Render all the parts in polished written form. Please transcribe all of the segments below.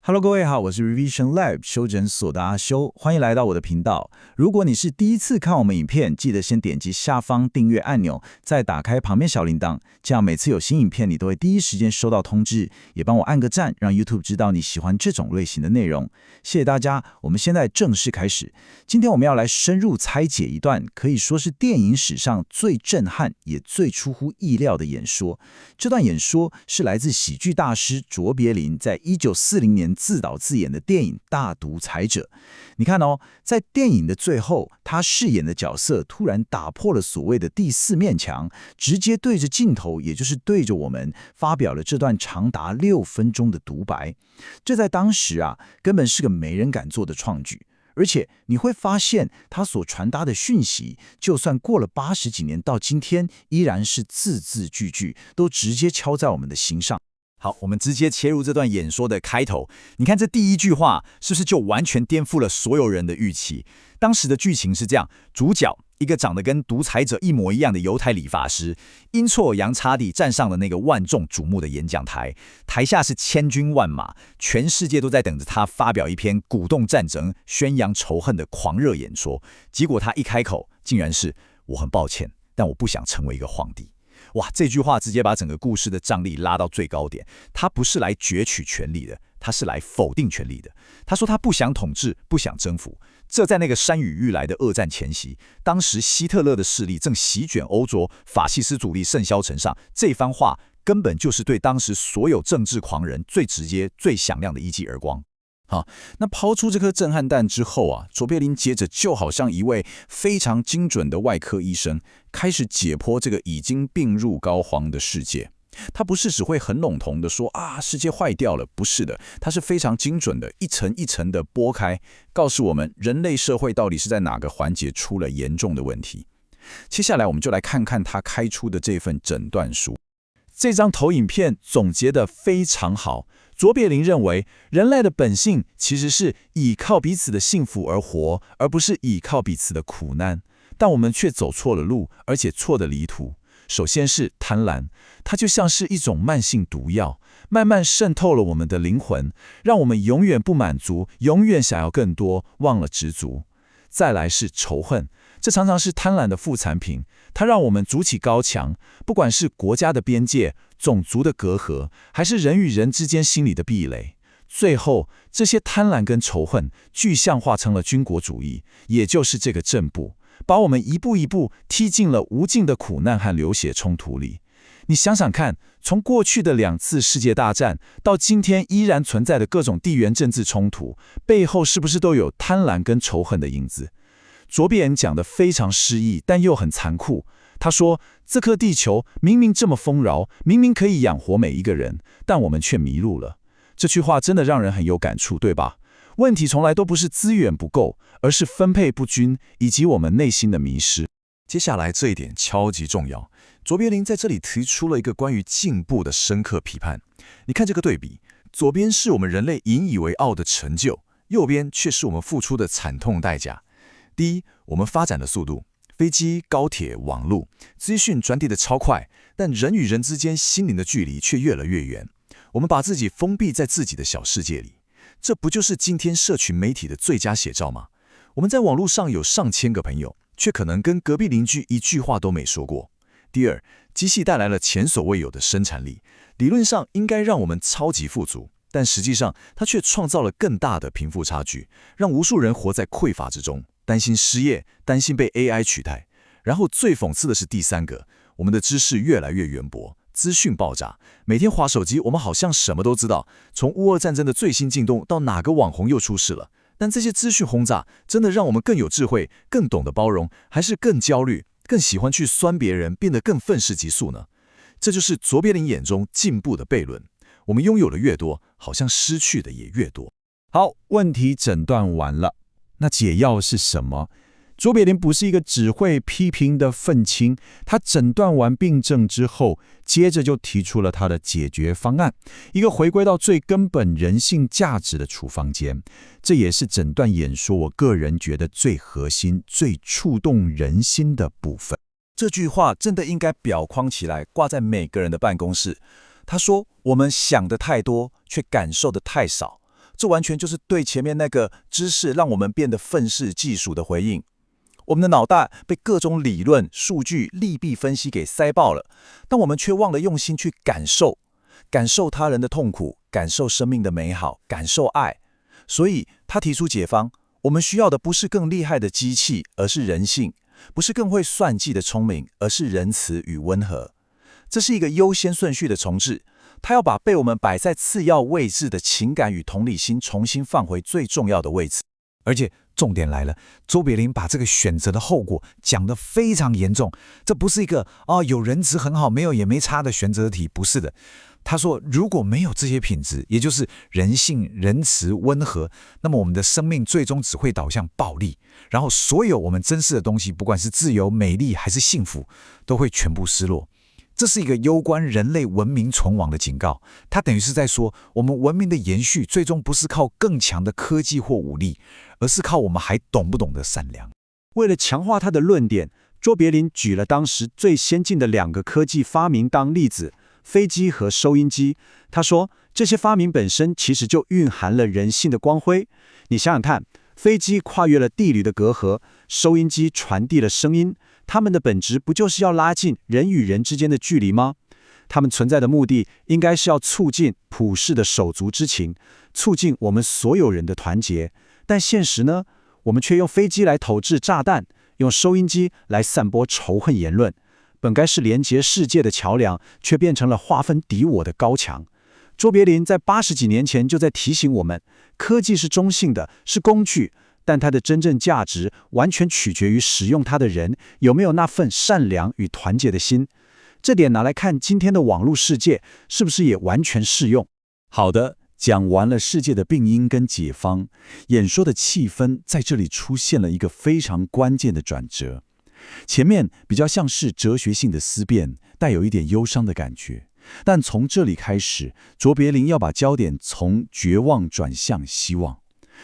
Hello，各位好，我是 Revision Lab 修整所的阿修，欢迎来到我的频道。如果你是第一次看我们影片，记得先点击下方订阅按钮，再打开旁边小铃铛，这样每次有新影片你都会第一时间收到通知。也帮我按个赞，让 YouTube 知道你喜欢这种类型的内容。谢谢大家，我们现在正式开始。今天我们要来深入拆解一段可以说是电影史上最震撼也最出乎意料的演说。这段演说是来自喜剧大师卓别林在1940年自导自演的电影《大独裁者》。你看哦，在电影的最后，他饰演的角色突然打破了所谓的第四面墙，直接对着镜头，也就是对着我们，发表了这段长达6分钟的独白。这在当时根本是个没人敢做的创举。而且你会发现，他所传达的讯息，就算过了80几年，到今天依然是字字句句都直接敲在我们的心上。好，我们直接切入这段演说的开头。你看这第一句话，是不是就完全颠覆了所有人的预期？当时的剧情是这样：主角一个长得跟独裁者一模一样的犹太理发师，阴错阳差地站上了那个万众瞩目的演讲台，台下是千军万马，全世界都在等着他发表一篇鼓动战争、宣扬仇恨的狂热演说。结果他一开口，竟然是“我很抱歉，但我不想成为一个皇帝”。哇，这句话直接把整个故事的张力拉到最高点。他不是来攫取权力的，他是来否定权力的。他说他不想统治，不想征服。这在那个山雨欲来的二战前夕，当时希特勒的势力正席卷欧洲，法西斯主义甚嚣尘上。这番话根本就是对当时所有政治狂人最直接、最响亮的一记耳光。好，那抛出这颗震撼弹之后卓别林接着就好像一位非常精准的外科医生，开始解剖这个已经病入膏肓的世界。他不是只会很笼统的说世界坏掉了，不是的，他是非常精准的，一层一层的剥开，告诉我们人类社会到底是在哪个环节出了严重的问题。接下来我们就来看看他开出的这份诊断书。这张投影片总结得非常好。卓别林认为，人类的本性其实是倚靠彼此的幸福而活，而不是倚靠彼此的苦难。但我们却走错了路，而且错得离谱。首先是贪婪，它就像是一种慢性毒药，慢慢渗透了我们的灵魂，让我们永远不满足，永远想要更多，忘了知足。再来是仇恨，这常常是贪婪的副产品，它让我们筑起高墙，不管是国家的边界、种族的隔阂，还是人与人之间心理的壁垒。最后，这些贪婪跟仇恨具象化成了军国主义，也就是这个正步，把我们一步一步踢进了无尽的苦难和流血冲突里。你想想看，从过去的2次世界大战到今天依然存在的各种地缘政治冲突，背后是不是都有贪婪跟仇恨的影子？卓别林讲得非常诗意，但又很残酷。他说，这颗地球明明这么丰饶，明明可以养活每一个人，但我们却迷路了。这句话真的让人很有感触，对吧？问题从来都不是资源不够，而是分配不均，以及我们内心的迷失。接下来这一点超级重要，卓别林在这里提出了一个关于进步的深刻批判。你看这个对比，左边是我们人类引以为傲的成就，右边却是我们付出的惨痛代价。第一，我们发展的速度，飞机、高铁、网络，资讯传递的超快，但人与人之间心灵的距离却越来越远。我们把自己封闭在自己的小世界里，这不就是今天社群媒体的最佳写照吗？我们在网络上有上千个朋友，却可能跟隔壁邻居一句话都没说过。第二，机器带来了前所未有的生产力，理论上应该让我们超级富足，但实际上它却创造了更大的贫富差距，让无数人活在匮乏之中，担心失业，担心被 AI 取代。然后最讽刺的是第三个，我们的知识越来越渊博，资讯爆炸，每天滑手机，我们好像什么都知道，从乌俄战争的最新进动到哪个网红又出事了。但这些资讯轰炸真的让我们更有智慧，更懂得包容，还是更焦虑，更喜欢去酸别人，变得更愤世嫉俗呢？这就是卓别林眼中进步的悖论。我们拥有的越多，好像失去的也越多。好，问题诊断完了，那解药是什么？卓别林不是一个只会批评的愤青，他诊断完病症之后，接着就提出了他的解决方案，一个回归到最根本人性价值的处方间。这也是诊断演说我个人觉得最核心、最触动人心的部分。这句话真的应该裱框起来，挂在每个人的办公室。他说：“我们想的太多，却感受的太少。”这完全就是对前面那个知识让我们变得愤世嫉俗的回应。我们的脑袋被各种理论、数据、利弊分析给塞爆了，但我们却忘了用心去感受他人的痛苦，感受生命的美好，感受爱。所以他提出解方，我们需要的不是更厉害的机器，而是人性；不是更会算计的聪明，而是仁慈与温和。这是一个优先顺序的重置，他要把被我们摆在次要位置的情感与同理心重新放回最重要的位置。而且重点来了，卓别林把这个选择的后果讲得非常严重，这不是一个有仁慈很好，没有也没差的选择题，不是的。他说，如果没有这些品质，也就是人性、仁慈、温和，那么我们的生命最终只会导向暴力，然后所有我们珍视的东西，不管是自由、美丽还是幸福，都会全部失落。这是一个攸关人类文明存亡的警告，它等于是在说，我们文明的延续最终不是靠更强的科技或武力，而是靠我们还懂不懂得善良。为了强化他的论点，卓别林举了当时最先进的2个科技发明当例子，飞机和收音机。他说，这些发明本身其实就蕴含了人性的光辉。你想想看，飞机跨越了地理的隔阂，收音机传递了声音，它们的本质不就是要拉近人与人之间的距离吗？它们存在的目的应该是要促进普世的手足之情，促进我们所有人的团结。但现实呢？我们却用飞机来投掷炸弹，用收音机来散播仇恨言论。本该是连结世界的桥梁，却变成了划分敌我的高墙。卓别林在80几年前就在提醒我们，科技是中性的，是工具，但它的真正价值完全取决于使用它的人有没有那份善良与团结的心。这点拿来看今天的网络世界，是不是也完全适用？好的，讲完了世界的病因跟解方，演说的气氛在这里出现了一个非常关键的转折。前面比较像是哲学性的思辨，带有一点忧伤的感觉。但从这里开始，卓别林要把焦点从绝望转向希望。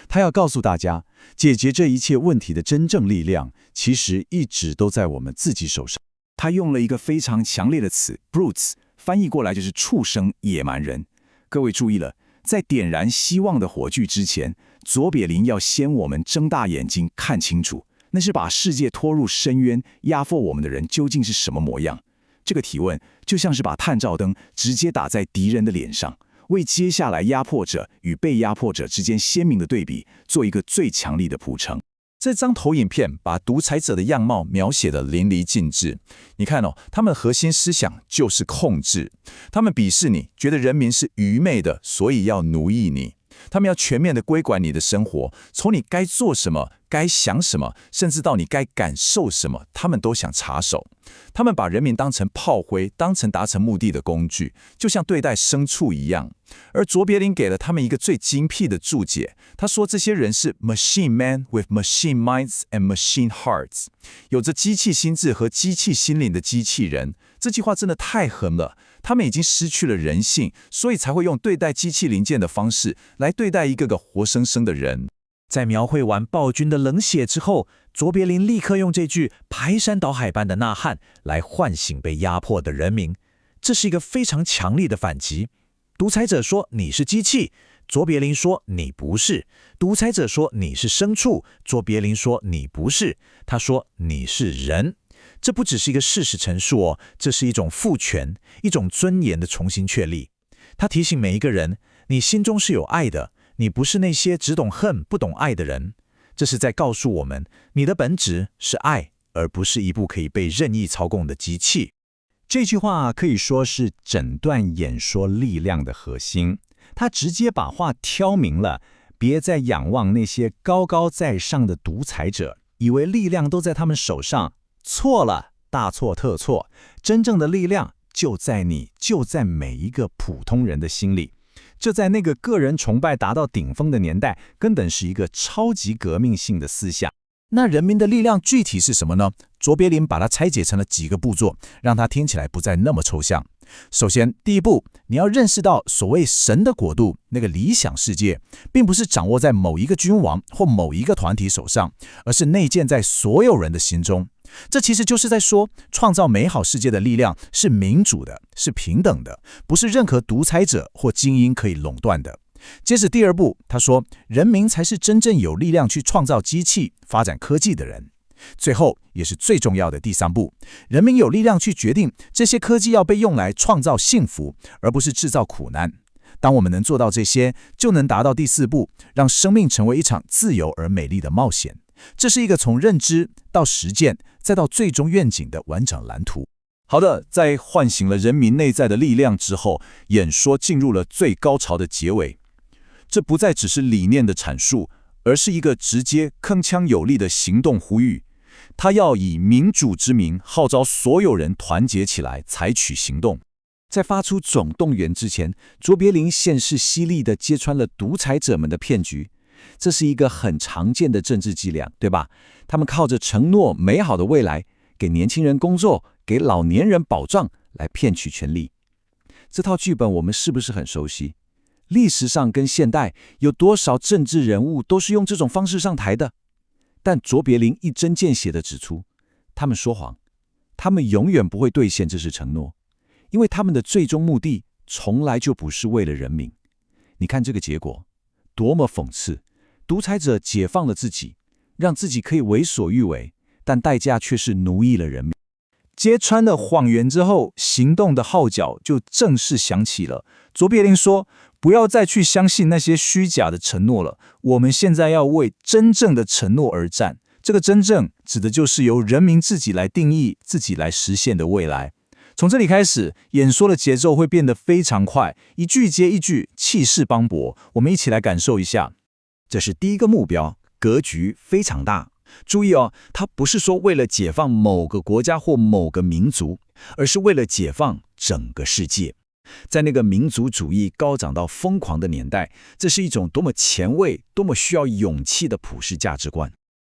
他要告诉大家，解决这一切问题的真正力量，其实一直都在我们自己手上。他用了一个非常强烈的词 brutes， 翻译过来就是畜生、野蛮人。各位注意了，在点燃希望的火炬之前，卓别林要先我们睁大眼睛看清楚，那是把世界拖入深渊、压迫我们的人究竟是什么模样。这个提问就像是把探照灯直接打在敌人的脸上，为接下来压迫者与被压迫者之间鲜明的对比做一个最强力的铺陈。这张投影片把独裁者的样貌描写得淋漓尽致。你看他们核心思想就是控制，他们鄙视你，觉得人民是愚昧的，所以要奴役你。他们要全面地规管你的生活，从你该做什么、该想什么，甚至到你该感受什么，他们都想插手。他们把人民当成炮灰，当成达成目的的工具，就像对待牲畜一样。而卓别林给了他们一个最精辟的注解，他说这些人是 machine men with machine minds and machine hearts， 有着机器心智和机器心灵的机器人。这句话真的太狠了，他们已经失去了人性，所以才会用对待机器零件的方式来对待一个个活生生的人。在描绘完暴君的冷血之后，卓别林立刻用这句排山倒海般的呐喊来唤醒被压迫的人民。这是一个非常强力的反击。独裁者说你是机器，卓别林说你不是；独裁者说你是牲畜，卓别林说你不是。他说你是人。这不只是一个事实陈述这是一种赋权，一种尊严的重新确立。他提醒每一个人，你心中是有爱的，你不是那些只懂恨不懂爱的人。这是在告诉我们，你的本质是爱，而不是一部可以被任意操控的机器。这句话可以说是整段演说力量的核心，他直接把话挑明了，别再仰望那些高高在上的独裁者，以为力量都在他们手上，错了，大错特错。真正的力量就在你，就在每一个普通人的心里。这在那个个人崇拜达到顶峰的年代，根本是一个超级革命性的思想。那人民的力量具体是什么呢？卓别林把它拆解成了几个步骤，让它听起来不再那么抽象。首先，第一步，你要认识到所谓神的国度，那个理想世界，并不是掌握在某一个君王或某一个团体手上，而是内建在所有人的心中。这其实就是在说，创造美好世界的力量是民主的，是平等的，不是任何独裁者或精英可以垄断的。接着第二步，他说，人民才是真正有力量去创造机器、发展科技的人。最后，也是最重要的第三步，人民有力量去决定这些科技要被用来创造幸福，而不是制造苦难。当我们能做到这些，就能达到第四步，让生命成为一场自由而美丽的冒险。这是一个从认知到实践，再到最终愿景的完整蓝图。好的，在唤醒了人民内在的力量之后，演说进入了最高潮的结尾。这不再只是理念的阐述，而是一个直接、铿锵有力的行动呼吁。他要以民主之名号召所有人团结起来，采取行动。在发出总动员之前，卓别林先是犀利地揭穿了独裁者们的骗局。这是一个很常见的政治伎俩，对吧？他们靠着承诺美好的未来，给年轻人工作，给老年人保障，来骗取权力。这套剧本我们是不是很熟悉？历史上跟现代有多少政治人物都是用这种方式上台的？但卓别林一针见血地指出，他们说谎，他们永远不会兑现这些承诺，因为他们的最终目的从来就不是为了人民。你看这个结果，多么讽刺！独裁者解放了自己，让自己可以为所欲为，但代价却是奴役了人民。揭穿了谎言之后，行动的号角就正式响起了。卓别林说，不要再去相信那些虚假的承诺了，我们现在要为真正的承诺而战。这个真正指的就是由人民自己来定义、自己来实现的未来。从这里开始，演说的节奏会变得非常快，一句接一句，气势磅礴。我们一起来感受一下。这是第一个目标，格局非常大。注意哦，他不是说为了解放某个国家或某个民族，而是为了解放整个世界。在那个民族主义高涨到疯狂的年代，这是一种多么前卫、多么需要勇气的普世价值观。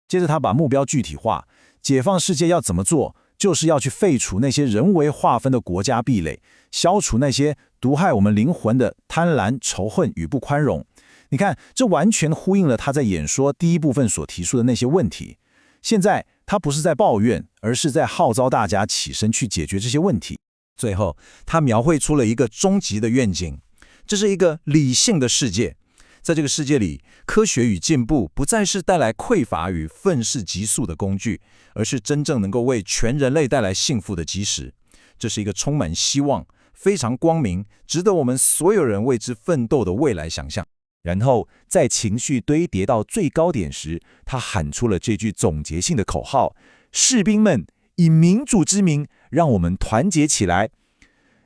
接着他把目标具体化，解放世界要怎么做？就是要去废除那些人为划分的国家壁垒，消除那些毒害我们灵魂的贪婪、仇恨与不宽容。你看，这完全呼应了他在演说第一部分所提出的那些问题。现在他不是在抱怨，而是在号召大家起身去解决这些问题。最后，他描绘出了一个终极的愿景，这是一个理性的世界。在这个世界里，科学与进步不再是带来匮乏与愤世嫉俗的工具，而是真正能够为全人类带来幸福的基石。这是一个充满希望、非常光明、值得我们所有人为之奋斗的未来想象。然后，在情绪堆叠到最高点时，他喊出了这句总结性的口号：士兵们，以民主之名，让我们团结起来。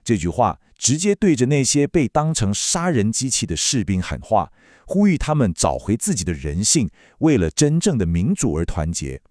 这句话直接对着那些被当成杀人机器的士兵喊话，呼吁他们找回自己的人性，为了真正的民主而团结。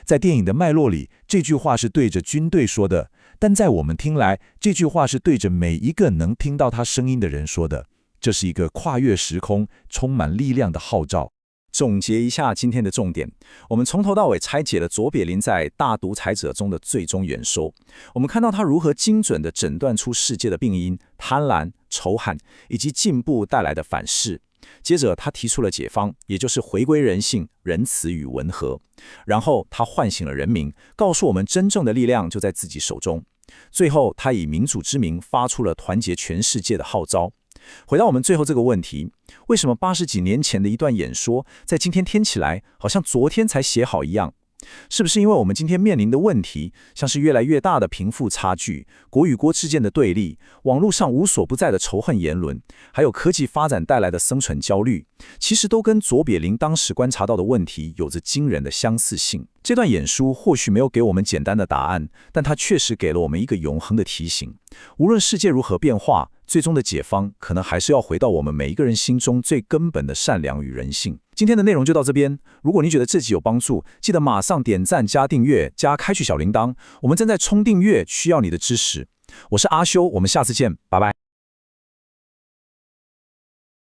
在电影的脉络里，这句话是对着军队说的，但在我们听来，这句话是对着每一个能听到他声音的人说的。这是一个跨越时空、充满力量的号召。总结一下今天的重点，我们从头到尾拆解了卓别林在《大独裁者》中的最终演说。我们看到他如何精准地诊断出世界的病因、贪婪、仇恨以及进步带来的反噬。接着他提出了解放，也就是回归人性、仁慈与文和。然后他唤醒了人民，告诉我们真正的力量就在自己手中。最后他以民主之名发出了团结全世界的号召。回到我们最后这个问题，为什么80几年前的一段演说，在今天听起来好像昨天才写好一样？是不是因为我们今天面临的问题，像是越来越大的贫富差距、国与国之间的对立、网络上无所不在的仇恨言论，还有科技发展带来的生存焦虑，其实都跟卓别林当时观察到的问题有着惊人的相似性。这段演书或许没有给我们简单的答案，但它确实给了我们一个永恒的提醒。无论世界如何变化，最终的解放可能还是要回到我们每一个人心中最根本的善良与人性。今天的内容就到这边，如果你觉得这集有帮助，记得马上点赞加订阅加开启小铃铛，我们正在冲订阅，需要你的支持。我是阿修，我们下次见，拜拜。